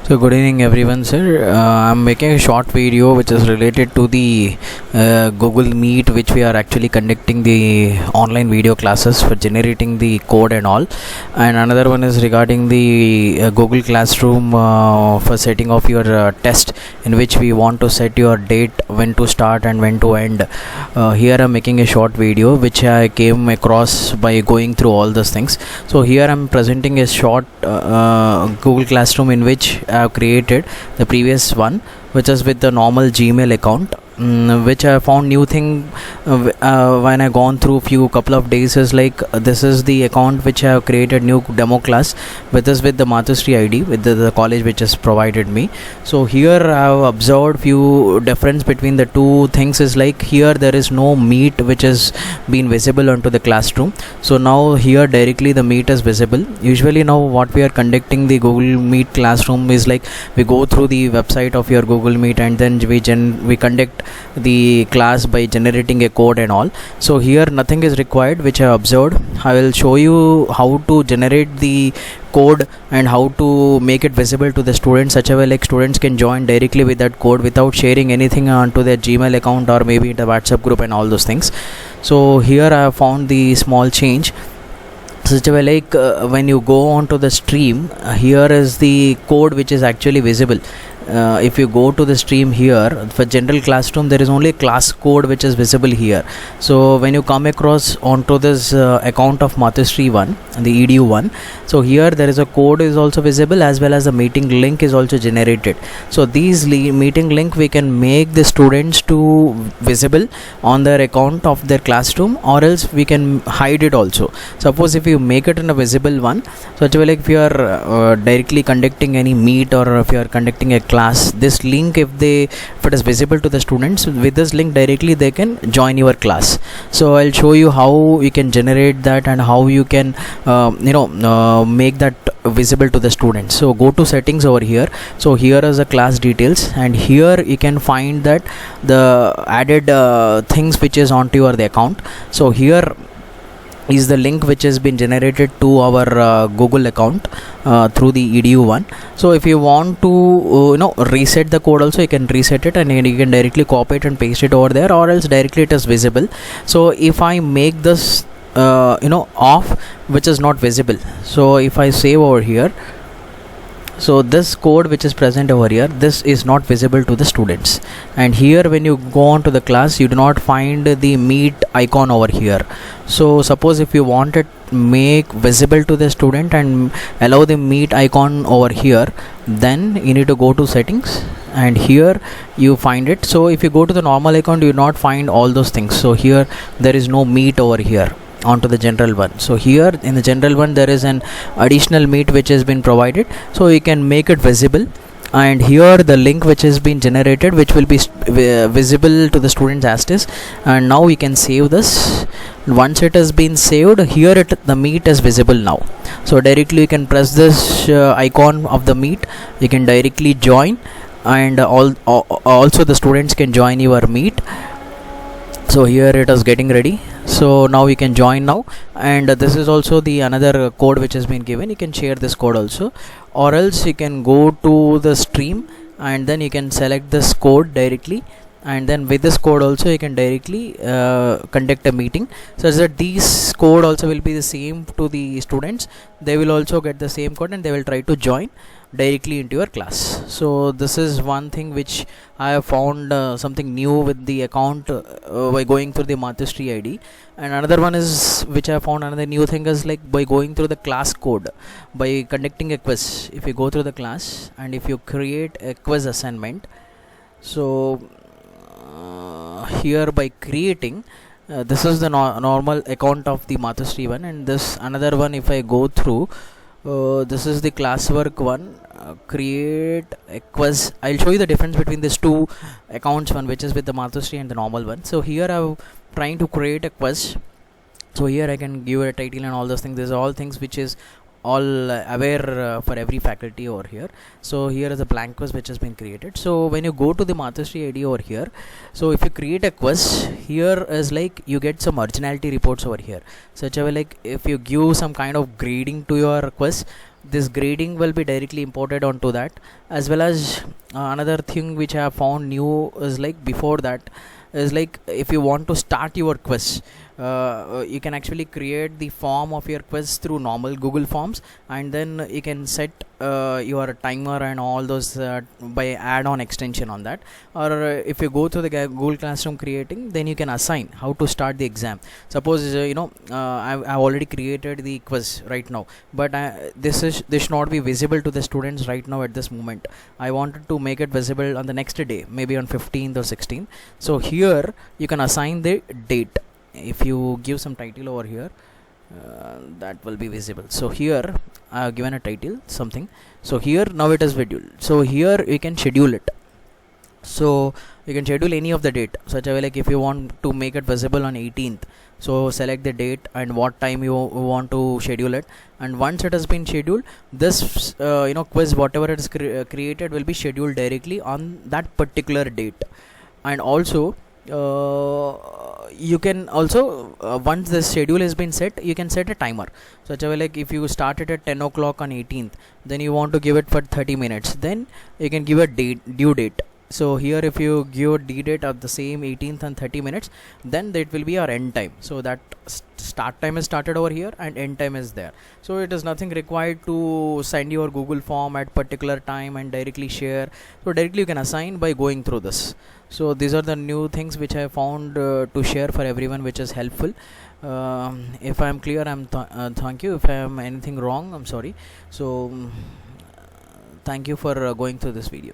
So good evening everyone sir. I'm making a short video which is related to the Google Meet, which we are actually conducting the online video classes for generating the code and all, and another one is regarding the Google Classroom for setting of your test, in which we want to set your date when to start and when to end. Here I'm making a short video which I came across by going through all those things. So here I'm presenting a short Google Classroom in which I have created the previous one, which is with the normal Gmail account, which I found new thing when I gone through few couple of days is like this is the account which I have created new demo class with the Mathushri ID with the college which has provided me. So here I have observed few difference between the two things is like here there is no Meet which has been visible onto the classroom. So now here directly the Meet is visible. Usually now what we are conducting the Google Meet classroom is like we go through the website of your Google Meet and then we conduct the class by generating a code and all. So here nothing is required which I observed. I will show you how to generate the code and how to make it visible to the students, such a way like students can join directly with that code without sharing anything onto their Gmail account or maybe the WhatsApp group and all those things. So here I have found the small change, such a way like when you go on to the stream, here is the code which is actually visible. If you go to the stream here for general classroom, there is only class code which is visible here. So when you come across onto this account of Mathushri one, the edu one, so here there is a code is also visible as well as the meeting link is also generated. So these meeting link we can make the students to visible on their account of their classroom, or else we can hide it also. Suppose if you make it in a visible one, such a way like if you are directly conducting any meet or if you are conducting a class, this link if it is visible to the students, with this link directly they can join your class. So I'll show you how you can generate that and how you can make that visible to the students. So go to settings over here. So here is the class details, and here you can find that the added things which is onto your the account. So here is the link which has been generated to our Google account through the edu one. So if you want to reset the code also, you can reset it and you can directly copy it and paste it over there, or else directly it is visible. So if I make this off, which is not visible, so if I save over here, so this code which is present over here, this is not visible to the students. And here when you go on to the class, you do not find the Meet icon over here. So suppose if you want it make visible to the student and allow the Meet icon over here, then you need to go to settings and here you find it. So if you go to the normal account, you do not find all those things. So here there is no Meet over here onto the general one. So here in the general one there is an additional Meet which has been provided, so you can make it visible. And here the link which has been generated, which will be visible to the students as is. And now we can save this. Once it has been saved, here the Meet is visible now. So directly you can press this icon of the Meet, you can directly join, and also the students can join your Meet. So here it is getting ready. So now you can join now, and this is also the another code which has been given. You can share this code also, or else you can go to the stream and then you can select this code directly, and then with this code also you can directly conduct a meeting, such that these code also will be the same to the students. They will also get the same code and they will try to join directly into your class. So this is one thing which I have found something new with the account by going through the Mathushri ID. And another one is which I have found another new thing is like by going through the class code, by conducting a quiz. If you go through the class and if you create a quiz assignment, so here by creating this is the normal account of the Mathushri one, and this another one if I go through, this is the classwork one, create a quiz. I'll show you the difference between these two accounts, one which is with the Mathushri and the normal one. So here I'm trying to create a quiz. So here I can give it a title and all those things. These are all things which is all aware for every faculty over here. So here is a blank quiz which has been created. So when you go to the Mathushri ID over here, so if you create a quiz, here is like you get some originality reports over here, such a way like if you give some kind of grading to your quiz, this grading will be directly imported onto that, as well as another thing which I have found new is like before that is like if you want to start your quiz, you can actually create the form of your quiz through normal Google Forms, and then you can set your timer and all those by add-on extension on that. Or if you go to the Google Classroom creating, then you can assign how to start the exam. Suppose I've already created the quiz right now, but this should not be visible to the students right now at this moment. I wanted to make it visible on the next day, maybe on 15th or 16th. So here you can assign the date. If you give some title over here, that will be visible. So here I have given a title something. So here now it is scheduled. So here you can schedule it. So you can schedule any of the date, such a way like if you want to make it visible on 18th, so select the date and what time you want to schedule it, and once it has been scheduled, this quiz whatever it is created will be scheduled directly on that particular date. And also you can also once the schedule has been set, you can set a timer, such a way like if you started at 10 o'clock on 18th, then you want to give it for 30 minutes, then you can give a due date. So here if you give due date of the same 18th and 30 minutes, then that will be our end time. So that start time is started over here and end time is there. So it is nothing required to send your Google form at particular time and directly share. So directly you can assign by going through this. So these are the new things which I found to share for everyone, which is helpful. If I am clear, I'm thank you. If I am anything wrong, I'm sorry. So thank you for going through this video.